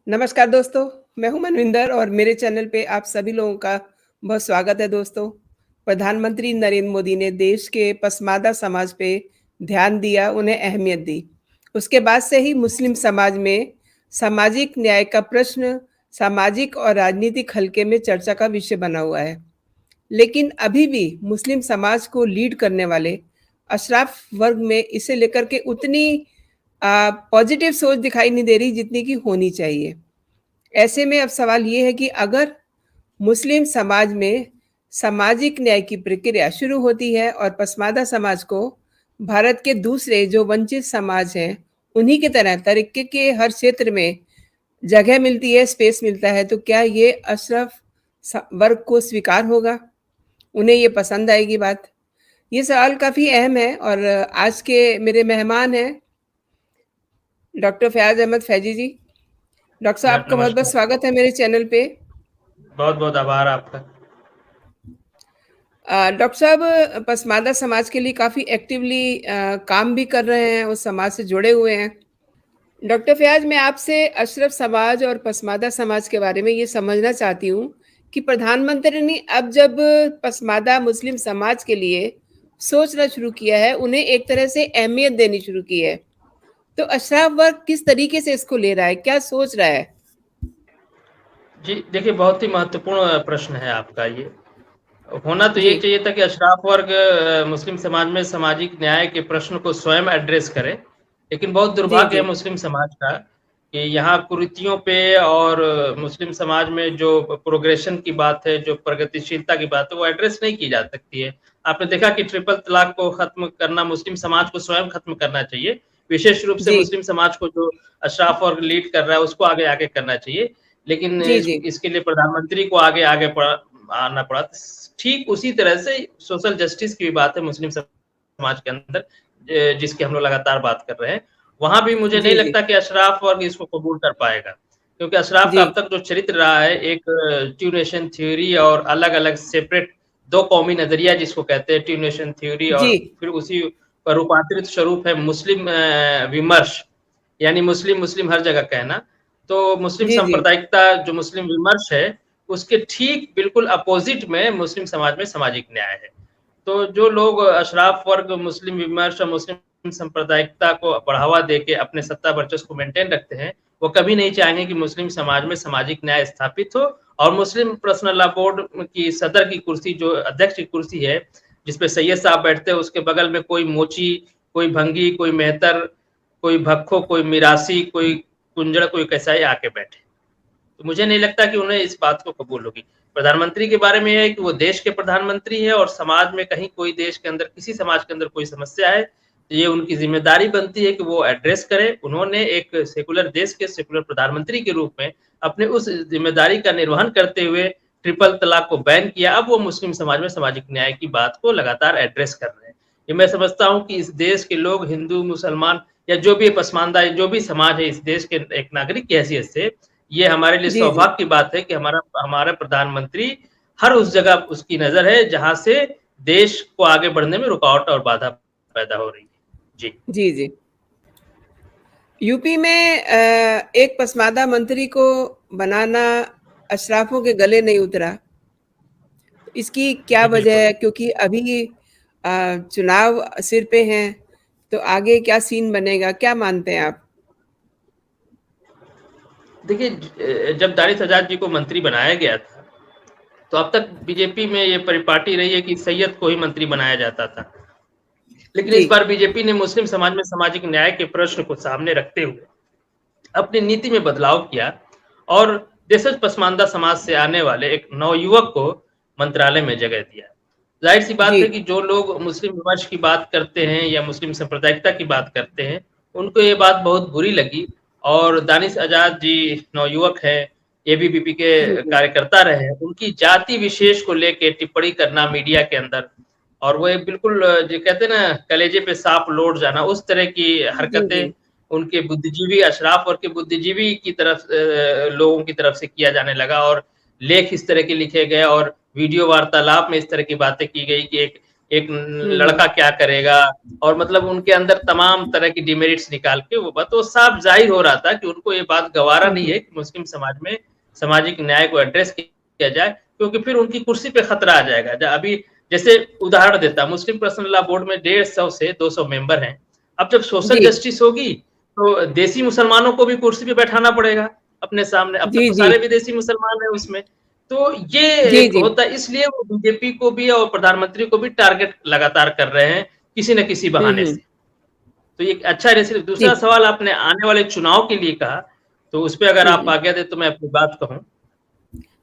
नमस्कार दोस्तों, मैं हूं मनविंदर और मेरे चैनल पे आप सभी लोगों का बहुत स्वागत है दोस्तों। प्रधानमंत्री नरेंद्र मोदी ने देश के पसमानदा समाज पे ध्यान दिया, उन्हें अहमियत दी। उसके बाद से ही मुस्लिम समाज में सामाजिक न्याय का प्रश्न सामाजिक और राजनीतिक हलके में चर्चा का विषय बना हुआ है। लेकिन अभी भी मुस्लिम समाज को लीड करने वाले अशराफ वर्ग में इसे लेकर के उतनी पॉजिटिव सोच दिखाई नहीं दे रही जितनी कि होनी चाहिए। ऐसे में अब सवाल ये है कि अगर मुस्लिम समाज में सामाजिक न्याय की प्रक्रिया शुरू होती है और पसमानदा समाज को भारत के दूसरे जो वंचित समाज हैं, उन्हीं की तरह तरक्की के हर क्षेत्र में जगह मिलती है, स्पेस मिलता है, तो क्या ये अशरफ वर्ग को स्वीकार होगा? उन्हें ये पसंद आएगी बात? ये सवाल काफ़ी अहम है और आज के मेरे मेहमान हैं डॉक्टर फयाज़ अहमद फैजी जी। डॉक्टर साहब, आपका बहुत-बहुत नमस्कार। स्वागत है मेरे चैनल पे। बहुत-बहुत आभार आपका। डॉक्टर साहब पसमानदा समाज के लिए काफ़ी एक्टिवली काम भी कर रहे हैं, उस समाज से जुड़े हुए हैं। डॉक्टर फयाज़, मैं आपसे अशरफ समाज और पसमानदा समाज के बारे में ये समझना चाहती हूँ कि प्रधानमंत्री ने अब जब पसमानदा मुस्लिम समाज के लिए सोचना शुरू किया है, उन्हें एक तरह से अहमियत देनी शुरू की है, तो अशराफ वर्ग किस तरीके से इसको ले रहा है, क्या सोच रहा है? जी, देखिए बहुत ही महत्वपूर्ण प्रश्न है आपका ये। होना तो जी, ये चाहिए था कि अशराफ वर्ग मुस्लिम समाज में सामाजिक न्याय के प्रश्न को स्वयं एड्रेस करे, लेकिन बहुत जी, दुर्भाग्य जी, है मुस्लिम समाज का कि यहाँ कुरीतियों पे और मुस्लिम समाज में जो प्रोग्रेशन की बात है, जो प्रगतिशीलता की बात है, वो एड्रेस नहीं की जा सकती है। आपने देखा कि ट्रिपल तलाक को खत्म करना मुस्लिम समाज को स्वयं खत्म करना चाहिए। विशेष रूप से जी, मुस्लिम समाज को जो अशराफ वर्ग लीड कर रहा है, उसको आगे-आगे करना चाहिए। लेकिन जी, जी, इसके लिए प्रधानमंत्री को आगे-आगे आना पड़ा। ठीक उसी तरह से सोशल जस्टिस की भी बात है मुस्लिम समाज के अंदर, जिसकी हम लोग लगातार बात कर रहे हैं। वहाँ भी मुझे नहीं जी, जी, लगता कि अशराफ वर्ग इसको कबूल कर पाएगा, क्योंकि अशराफ का जी, अब तक जो चरित्र रहा है, एक टू नेशन थ्योरी और अलग-अलग सेपरेट 2 कौमी नज़रिया जिसको कहते हैं, टू नेशन थ्योरी, जी, और फिर उसी का रूपांतरित स्वरूप है मुस्लिम विमर्श, यानी मुस्लिम हर जगह कहना। तो मुस्लिम जी, जी, सांप्रदायिकता जो मुस्लिम विमर्श है, उसके ठीक बिल्कुल अपोजिट में मुस्लिम समाज में सामाजिक न्याय है। तो जो लोग अशराफ वर्ग मुस्लिम विमर्श और मुस्लिम सांप्रदायिकता को बढ़ावा देके अपने सत्ता वर्चस्व को मेंटेन रखते हैं, वो कभी नहीं चाहेंगे कि मुस्लिम समाज में सामाजिक न्याय स्थापित हो और मुस्लिम पर्सनल लॉ बोर्ड की सदर की कुर्सी, जो अध्यक्ष की कुर्सी है, जिसपे सैयद साहब बैठते हैं, उसके बगल में कोई मोची, कोई भंगी, कोई मेहतर, कोई भक्खो, कोई मिरासी, कोई कुंजड़, कोई कसाई आके बैठे। तो मुझे नहीं लगता कि उन्हें इस बात को कबूल होगी। प्रधानमंत्री के बारे में यह है कि वो देश के प्रधानमंत्री है और समाज में कहीं कोई देश के अंदर, किसी समाज के अंदर कोई समस्या है, तो ये उनकी ज़िम्मेदारी बनती है कि वो एड्रेस करें। उन्होंने एक सेकुलर देश के सेकुलर प्रधानमंत्री के रूप में अपने उस ज़िम्मेदारी का निर्वहन करते हुए ट्रिपल तलाक को बैन किया। अब वो मुस्लिम समाज में सामाजिक न्याय की बात को लगातार एड्रेस कर रहे हैं। ये मैं समझता हूँ कि इस देश के लोग, हिंदू, मुसलमान या जो भी पसमानदा, जो भी समाज है, इस देश के एक नागरिक की हैसियत से ये हमारे लिए जी, जी। सौभाग्य की बात है कि हमारा हमारा प्रधानमंत्री हर उस जगह उसकी नज़र है जहाँ से देश को आगे बढ़ने में रुकावट और बाधा पैदा हो रही है। जी। जी, जी। यूपी में एक पसमानदा मंत्री को बनाना अशराफों के गले नहीं उतरा। इसकी क्या जी, वजह बिल्कुल। है? क्योंकि अभी चुनाव सिर पे हैं, तो आगे क्या सीन बनेगा? क्या मानते हैं आप? देखिए, जब दानिश आज़ाद जी को मंत्री बनाया गया था, तो अब तक बीजेपी में ये परिपाटी रही है कि सैयद को ही मंत्री बनाया जाता था। लेकिन जी, इस बार बीजेपी ने मुस्लिम समाज में सामाजिक न्याय के प्रश्न को सामने रखते हुए अपनी नीति में बदलाव किया और देशज पसमानदा समाज से आने वाले एक नवयुवक को मंत्रालय में जगह दिया। जाहिर सी बात जी, है कि जो लोग मुस्लिम विमर्श की बात करते हैं या मुस्लिम सांप्रदायिकता की बात करते हैं, उनको ये बात बहुत बुरी लगी और दानिश आज़ाद जी नवयुवक हैं, एबीवीपी जी, के जी। कार्यकर्ता रहे हैं, उनकी जाति विशेष को लेके टिप्पणी करना मीडिया के अंदर, और वो एक बिल्कुल जो कहते हैं ना, कलेजे पे सांप लौट जाना, उस तरह की जी, जी। हरकतें उनके बुद्धिजीवी, अशराफ वर्ग के बुद्धिजीवी की तरफ, लोगों की तरफ से किया जाने लगा और लेख इस तरह के लिखे गए और वीडियो वार्तालाप में इस तरह की बातें की गई कि एक एक लड़का क्या करेगा, और मतलब उनके अंदर तमाम तरह की डिमेरिट्स निकाल के वो बात, तो साफ जाहिर हो रहा था कि उनको ये बात गवारा नहीं है कि मुस्लिम समाज में सामाजिक न्याय को एड्रेस किया जाए, क्योंकि फिर उनकी कुर्सी पे खतरा आ जाएगा। अभी जैसे उदाहरण देता, मुस्लिम पर्सनल लॉ बोर्ड में 150 से 200 मेंबर हैं। अब जब सोशल जस्टिस होगी तो देसी मुसलमानों को भी कुर्सी पे बैठाना पड़ेगा अपने सामने। अब तक तो सारे विदेशी मुसलमान हैं उसमें, तो ये एक होता है। इसलिए वो बीजेपी को भी और प्रधानमंत्री को भी टारगेट लगातार कर रहे हैं किसी न किसी बहाने से। तो ये अच्छा है। दूसरा सवाल आपने आने वाले चुनाव के लिए कहा, तो उस पर अगर आप आज्ञा दे तो मैं अपनी बात कहूं।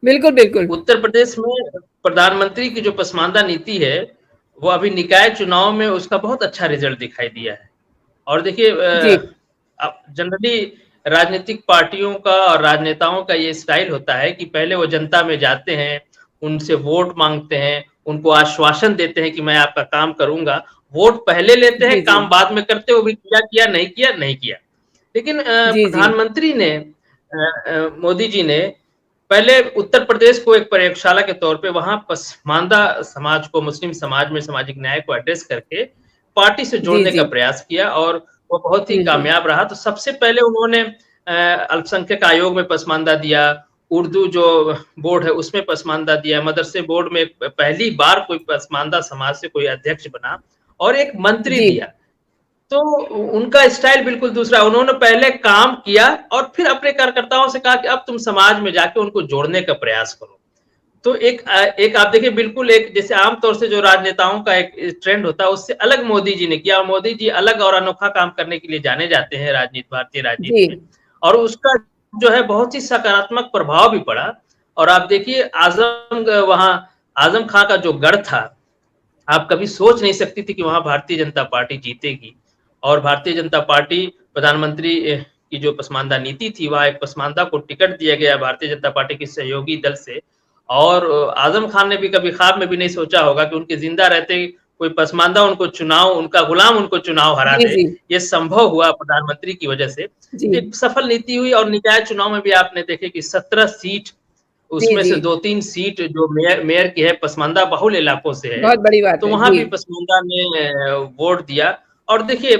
बिल्कुल बिल्कुल। उत्तर प्रदेश में प्रधानमंत्री की जो पसमानदा नीति है, वो अभी निकाय चुनाव में उसका बहुत अच्छा रिजल्ट दिखाई दिया है। और देखिए, जनरली राजनीतिक पार्टियों का और राजनेताओं का ये स्टाइल होता है कि पहले वो जनता में जाते हैं, उनसे वोट मांगते हैं, उनको आश्वासन देते हैं कि मैं आपका काम करूंगा। वोट पहले लेते हैं, काम बाद में करते, वो भी किया नहीं किया नहीं किया। लेकिन प्रधानमंत्री ने, मोदी जी ने पहले उत्तर प्रदेश को एक प्रयोगशाला के तौर पे वहां पसमानदा समाज को, मुस्लिम समाज में सामाजिक न्याय को एड्रेस करके पार्टी से जोड़ने का प्रयास किया, और वो बहुत ही कामयाब रहा। तो सबसे पहले उन्होंने अल्पसंख्यक आयोग में पसमानदा दिया, उर्दू जो बोर्ड है उसमें पसमानदा दिया, मदरसे बोर्ड में पहली बार कोई पसमानदा समाज से कोई अध्यक्ष बना, और एक मंत्री दिया। तो उनका स्टाइल बिल्कुल दूसरा। उन्होंने पहले काम किया और फिर अपने कार्यकर्ताओं से कहा कि अब तुम समाज में जाके उनको जोड़ने का प्रयास करो। तो एक आप देखिए, बिल्कुल एक जैसे आमतौर से जो राजनेताओं का एक ट्रेंड होता है, उससे अलग मोदी जी ने किया। और मोदी जी अलग और अनोखा काम करने के लिए जाने जाते हैं भारतीय राजनीति में, और उसका जो है बहुत ही सकारात्मक प्रभाव भी पड़ा। और आप देखिए, आजम खां का जो गढ़ था, आप कभी सोच नहीं सकती थी कि वहां भारतीय जनता पार्टी जीतेगी। और भारतीय जनता पार्टी, प्रधानमंत्री की जो पसमानदा नीति थी, वहां एक पसमानदा को टिकट दिया गया भारतीय जनता पार्टी की सहयोगी दल से। और आजम खान ने भी कभी ख्वाब में भी नहीं सोचा होगा कि उनके जिंदा रहते कोई पसमानदा उनको चुनाव, उनका गुलाम उनको चुनाव हरा दे। ये संभव हुआ प्रधानमंत्री की वजह से। एक सफल नीति हुई। और निकाय चुनाव में भी आपने देखे कि 17 सीट, उसमें से 2-3 सीट जो मेयर की है, पसमानदा बहुल इलाकों से है, बहुत बड़ी बात तो वहां भी पसमानदा ने वोट दिया। और देखिए,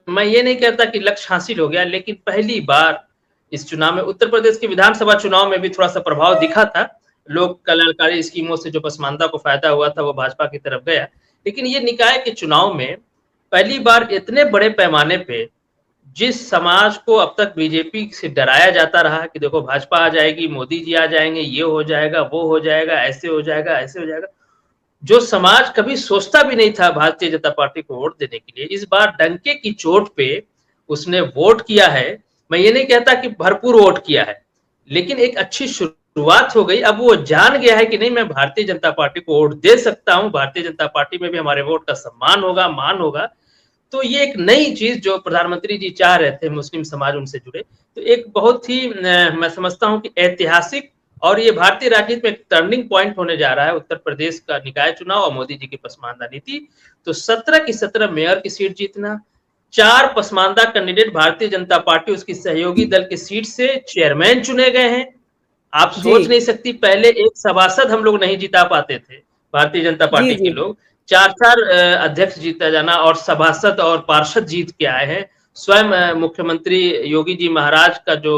मैं ये नहीं कहता कि लक्ष्य हासिल हो गया, लेकिन पहली बार इस चुनाव में, उत्तर प्रदेश के विधानसभा चुनाव में भी थोड़ा सा प्रभाव दिखा था। लोक कल्याणकारी स्कीमों से जो पसमानदा को फायदा हुआ था, वो भाजपा की तरफ गया। लेकिन ये निकाय के चुनाव में पहली बार इतने बड़े पैमाने पे, जिस समाज को अब तक बीजेपी से डराया जाता रहा कि देखो भाजपा आ जाएगी, मोदी जी आ जाएंगे, ये हो जाएगा, वो हो जाएगा, ऐसे हो जाएगा, ऐसे हो जाएगा, जो समाज कभी सोचता भी नहीं था भारतीय जनता पार्टी को वोट देने के लिए, इस बार डंके की चोट पे उसने वोट किया है। मैं ये नहीं कहता कि भरपूर वोट किया है, लेकिन एक अच्छी शुरुआत हो गई। अब वो जान गया है कि नहीं, मैं भारतीय जनता पार्टी को वोट दे सकता हूं, भारतीय जनता पार्टी में भी हमारे वोट का सम्मान होगा, मान होगा। तो ये एक नई चीज जो प्रधानमंत्री जी चाह रहे थे, मुस्लिम समाज उनसे जुड़े, तो एक बहुत ही मैं समझता हूं कि ऐतिहासिक, और ये भारतीय राजनीति में एक टर्निंग पॉइंट होने जा रहा है, उत्तर प्रदेश का निकाय चुनाव और मोदी जी की पसमानदा नीति। तो 17 की 17 मेयर की सीट जीतना, 4 पसमानदा कैंडिडेट भारतीय जनता पार्टी उसकी सहयोगी दल की सीट से चेयरमैन चुने गए हैं। आप सोच नहीं सकती, पहले एक सभासद हम लोग नहीं जिता पाते थे, भारतीय जनता पार्टी के लोग 4-4 अध्यक्ष जीता जाना, और सभासद और पार्षद जीत के आए हैं। स्वयं मुख्यमंत्री योगी जी महाराज का जो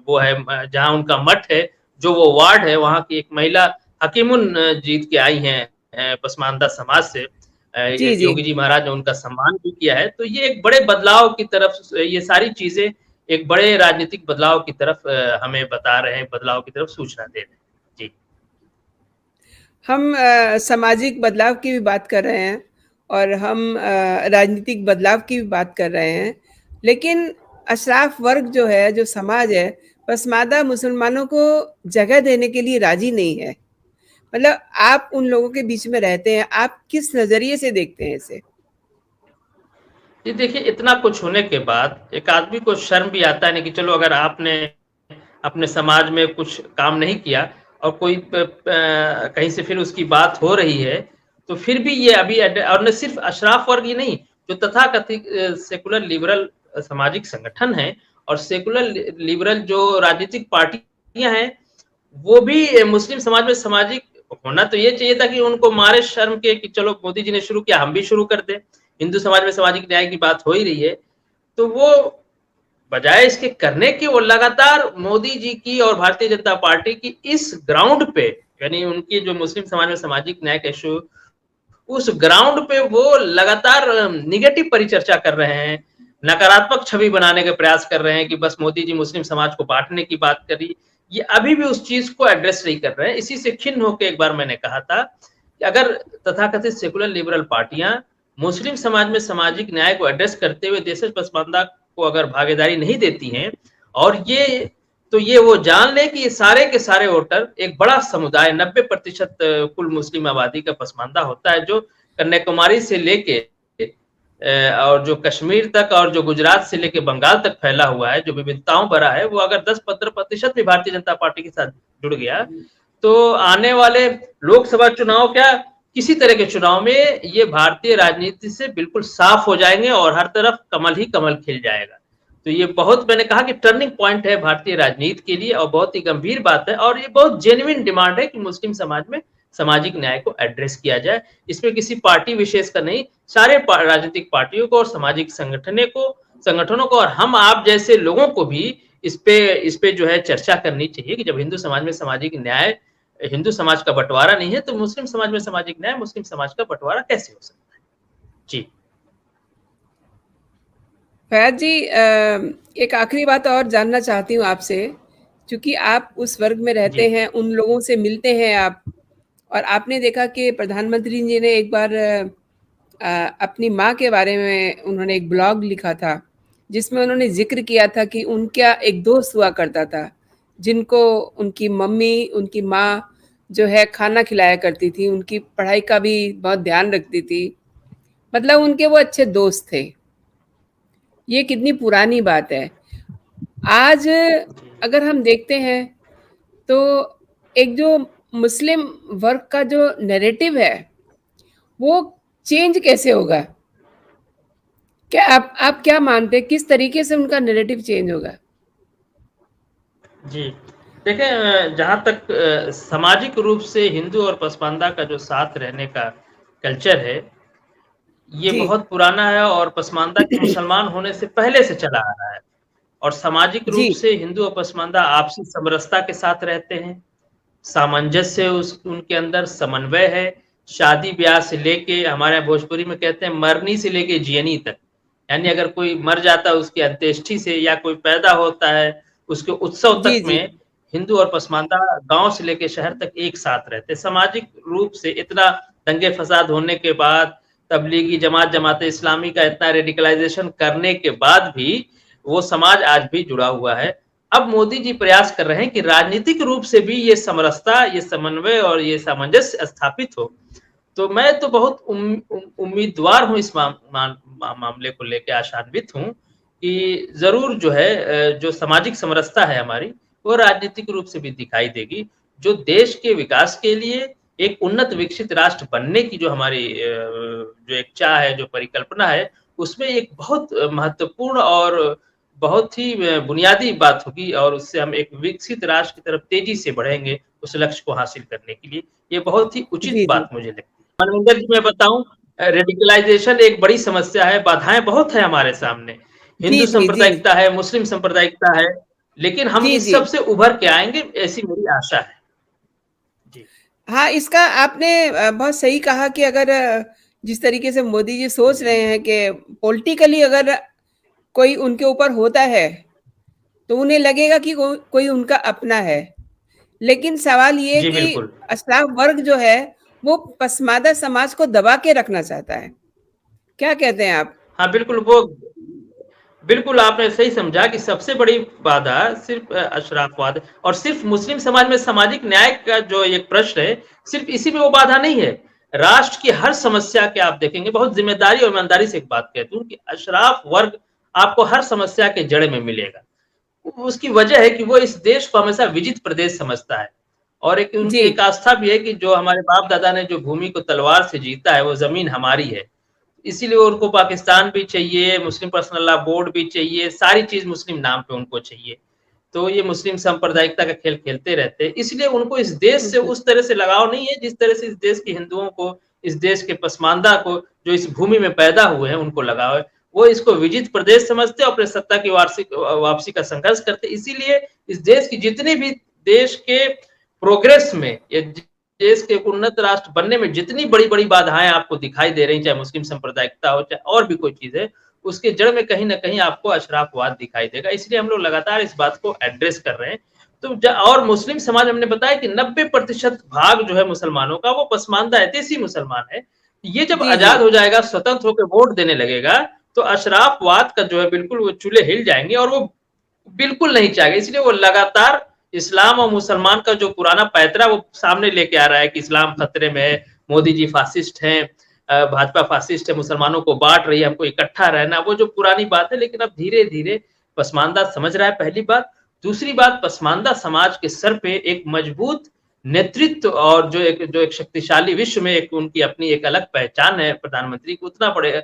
वो है, जहां उनका मठ है, जो वो वार्ड है, वहां की एक महिला हकीमुन जीत के आई हैं पसमानदा समाज से। योगी जी महाराज ने उनका सम्मान भी किया है। तो ये एक बड़े बदलाव की तरफ, ये सारी चीजें एक बड़े राजनीतिक बदलाव की तरफ हमें बता रहे हैं, बदलाव की तरफ सूचना दे रहे हैं। जी, हम सामाजिक बदलाव की भी बात कर रहे हैं, और हम राजनीतिक बदलाव की भी बात कर रहे हैं, लेकिन अशराफ वर्ग जो है, जो समाज है, पसमानदा मुसलमानों को जगह देने के लिए राजी नहीं है। मतलब आप उन लोगों के बीच में रहते हैं, आप किस नजरिए से देखते हैं इसे? जी देखिए, इतना कुछ होने के बाद एक आदमी को शर्म भी आता है नहीं कि चलो, अगर आपने अपने समाज में कुछ काम नहीं किया और कोई कहीं से फिर उसकी बात हो रही है, तो फिर भी ये अभी, और न सिर्फ अशराफ वर्ग ही नहीं, जो तथाकथित सेकुलर लिबरल सामाजिक संगठन है और सेकुलर लिबरल जो राजनीतिक पार्टियां हैं, वो भी मुस्लिम समाज में सामाजिक होना तो ये चाहिए था कि उनको मारे शर्म के कि चलो मोदी जी ने शुरू किया, हम भी शुरू कर दें। हिंदू समाज में सामाजिक न्याय की बात हो ही रही है, तो वो बजाय इसके करने की, वो लगातार मोदी जी की और भारतीय जनता पार्टी की इस ग्राउंड पे, यानी उनकी जो मुस्लिम समाज में सामाजिक न्याय का इशू, उस ग्राउंड पे वो लगातार निगेटिव परिचर्चा कर रहे हैं, नकारात्मक छवि बनाने का प्रयास कर रहे हैं कि बस मोदी जी मुस्लिम समाज को बांटने की बात करी। ये अभी भी उस चीज को एड्रेस नहीं कर रहे हैं। इसी से खिन्न होकर एक बार मैंने कहा था कि अगर तथाकथित सेकुलर लिबरल पार्टियां मुस्लिम समाज में सामाजिक न्याय को एड्रेस करते हुए देश पसमानदा को अगर भागीदारी नहीं देती हैं, और ये वो जान ले कि ये सारे के सारे वोटर, एक बड़ा समुदाय 90% कुल मुस्लिम आबादी का पसमानदा होता है, जो कन्याकुमारी से लेके और जो कश्मीर तक और जो गुजरात से लेके बंगाल तक फैला हुआ है, जो विविधताओं भरा है, वो अगर 10-15% भी भारतीय जनता पार्टी के साथ जुड़ गया, तो आने वाले लोकसभा चुनाव क्या, किसी तरह के चुनाव में ये भारतीय राजनीति से बिल्कुल साफ हो जाएंगे और हर तरफ कमल ही कमल खिल जाएगा। तो ये बहुत, मैंने कहा कि टर्निंग पॉइंट है भारतीय राजनीति के लिए, और बहुत ही गंभीर बात है, और ये बहुत जेन्युइन डिमांड है कि मुस्लिम समाज में सामाजिक न्याय को एड्रेस किया जाए। इसमें किसी पार्टी विशेष का नहीं, सारे राजनीतिक पार्टियों को और सामाजिक संगठनों को और हम आप जैसे लोगों को भी इस पे जो है चर्चा करनी चाहिए कि जब हिंदू समाज में सामाजिक न्याय, हिंदू समाज का बंटवारा नहीं है, तो मुस्लिम समाज में सामाजिक न्याय, मुस्लिम समाज का बंटवारा कैसे हो सकता है। जी फैज जी, एक आखिरी बात और जानना चाहती हूँ आपसे, क्योंकि आप उस वर्ग में रहते हैं, उन लोगों से मिलते हैं आप, और आपने देखा कि प्रधानमंत्री जी ने एक बार अपनी माँ के बारे में उन्होंने एक ब्लॉग लिखा था, जिसमें उन्होंने जिक्र किया था कि उनका एक दोस्त हुआ करता था, जिनको उनकी मम्मी, उनकी माँ जो है खाना खिलाया करती थी, उनकी पढ़ाई का भी बहुत ध्यान रखती थी, मतलब उनके वो अच्छे दोस्त थे। ये कितनी पुरानी बात है। आज अगर हम देखते हैं तो एक जो मुस्लिम वर्ग का जो नैरेटिव है, वो चेंज कैसे होगा? क्या आप क्या मानते हैं, किस तरीके से उनका नैरेटिव चेंज होगा? जी देखें, जहां तक सामाजिक रूप से हिंदू और पसमानदा का जो साथ रहने का कल्चर है, ये जी। बहुत पुराना है और पसमानदा के मुसलमान होने से पहले से चला आ रहा है। और सामाजिक रूप जी। से हिंदू और पसमानदा आपसी समरसता के साथ रहते हैं, सामंजस्य उनके अंदर समन्वय है, शादी ब्याह से लेके, हमारे यहाँ भोजपुरी में कहते हैं मरनी से लेके जियनी तक, यानी अगर कोई मर जाता है उसकी अंत्येष्टि से, या कोई पैदा होता है उसके उत्सव जी, तक जी। में हिंदू और पसमानदा गांव से लेके शहर तक एक साथ रहते। सामाजिक रूप से इतना दंगे फसाद होने के बाद, तबलीगी जमात इस्लामी का इतना रेडिकलाइजेशन करने के बाद भी वो समाज आज भी जुड़ा हुआ है। अब मोदी जी प्रयास कर रहे हैं कि राजनीतिक रूप से भी ये समरसता, ये समन्वय और ये सामंजस्य स्थापित हो। तो मैं तो बहुत उम्मीदवार हूँ इस मामले को लेकर, आशान्वित हूँ कि जरूर जो है जो सामाजिक समरसता है हमारी, वो राजनीतिक रूप से भी दिखाई देगी, जो देश के विकास के लिए, एक उन्नत विकसित राष्ट्र बनने की जो हमारी जो एक चाह है, जो परिकल्पना है, उसमें एक बहुत महत्वपूर्ण और बहुत ही बुनियादी बात होगी, और उससे हम एक विकसित राष्ट्र की तरफ तेजी से बढ़ेंगे उस लक्ष्य को हासिल करने के लिए। ये बहुत ही उचित जी, जी। बात मुझे लगती है। मनविंदर जी, मैं बताऊं, रेडिकलाइजेशन एक बड़ी समस्या है, बाधाएं बहुत है हमारे सामने, जी, हिंदू जी, जी। सांप्रदायिकता है, मुस्लिम सांप्रदायिकता है, लेकिन हम जी, इस जी। सब से उभर के आएंगे, ऐसी मेरी आशा है। जी हाँ, इसका आपने बहुत सही कहा कि अगर जिस तरीके से मोदी जी सोच रहे हैं कि पॉलिटिकली अगर कोई उनके ऊपर होता है, तो उन्हें लगेगा कि कोई उनका अपना है। लेकिन सवाल ये है जी कि बिल्कुल। अशराफ वर्ग जो है, वो पसमादा समाज को दबा के रखना चाहता है। क्या कहते हैं आप? हाँ बिल्कुल, वो बिल्कुल आपने सही समझा कि सबसे बड़ी बाधा सिर्फ अशराफवाद और सिर्फ मुस्लिम समाज में सामाजिक न्याय का जो एक प्रश्न है, सिर्फ इसी में वो बाधा नहीं है। राष्ट्र की हर समस्या के आप देखेंगे, बहुत जिम्मेदारी और ईमानदारी से एक बात कहता हूँ कि अशराफ वर्ग आपको हर समस्या के जड़ में मिलेगा। उसकी वजह है कि वो इस देश को हमेशा विजित प्रदेश समझता है, और एक उनकी जी। एक आस्था भी है कि जो हमारे बाप दादा ने जो भूमि को तलवार से जीता है, वो जमीन हमारी है। इसीलिए उनको पाकिस्तान भी चाहिए, मुस्लिम पर्सनल लॉ बोर्ड भी चाहिए, सारी चीज मुस्लिम नाम पे उनको चाहिए। तो ये मुस्लिम सांप्रदायिकता का खेल खेलते रहते हैं। इसलिए उनको इस देश से बिल्कुल। उस तरह से लगाव नहीं है जिस तरह से इस देश के हिंदुओं को, इस देश के पसमानदा को, जो इस भूमि में पैदा हुए हैं, उनको लगाव है। वो इसको विजित प्रदेश समझते हैं, अपने सत्ता की वापसी का संघर्ष करते। इसीलिए इस देश की जितनी भी देश के प्रोग्रेस में, या देश के उन्नत राष्ट्र बनने में जितनी बड़ी-बड़ी बाधाएं आपको दिखाई दे रही, चाहे मुस्लिम सांप्रदायिकता हो, चाहे और भी कोई चीज है, उसके जड़ में कहीं ना कहीं आपको अशराफवाद दिखाई देगा। इसलिए हम लोग लगातार इस बात को एड्रेस कर रहे हैं। तो और मुस्लिम समाज, हमने बताया कि 90% भाग जो है मुसलमानों का, वो पसमानदा है, देसी मुसलमान है। ये जब जी, जी। आजाद हो जाएगा, स्वतंत्र होकर वोट देने लगेगा, तो अशराफवाद का जो है बिल्कुल वो चूल्हे हिल जाएंगे, और वो बिल्कुल नहीं चाहेगा। इसलिए वो लगातार इस्लाम और मुसलमान का जो पुराना पैतरा वो सामने लेके आ रहा है कि इस्लाम खतरे में है, मोदी जी फासिस्ट हैं, भाजपा फासिस्ट है, मुसलमानों को बांट रही है, हमको इकट्ठा रहना, वो जो पुरानी बात है। लेकिन अब धीरे धीरे पसमानदा समझ रहा है, पहली बात। दूसरी बात, पसमानदा समाज के सर पे एक मजबूत नेतृत्व और जो एक शक्तिशाली, विश्व में एक उनकी अपनी एक अलग पहचान है प्रधानमंत्री को, उतना बड़े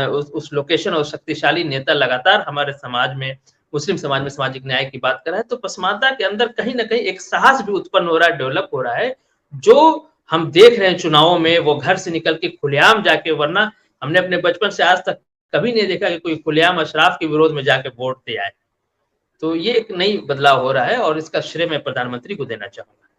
उस लोकेशन और शक्तिशाली नेता लगातार हमारे समाज में, मुस्लिम समाज में सामाजिक न्याय की बात कर रहा है। तो पसमानदा के अंदर कहीं ना कहीं एक साहस भी उत्पन्न हो रहा है, डेवलप हो रहा है, जो हम देख रहे हैं चुनावों में। वो घर से निकल के खुलेआम जाके, वरना हमने अपने बचपन से आज तक कभी नहीं देखा कि कोई खुलेआम अशराफ के विरोध में जाके वोट दे आए। तो ये एक नई बदलाव हो रहा है, और इसका श्रेय मैं प्रधानमंत्री को देना चाहूंगा।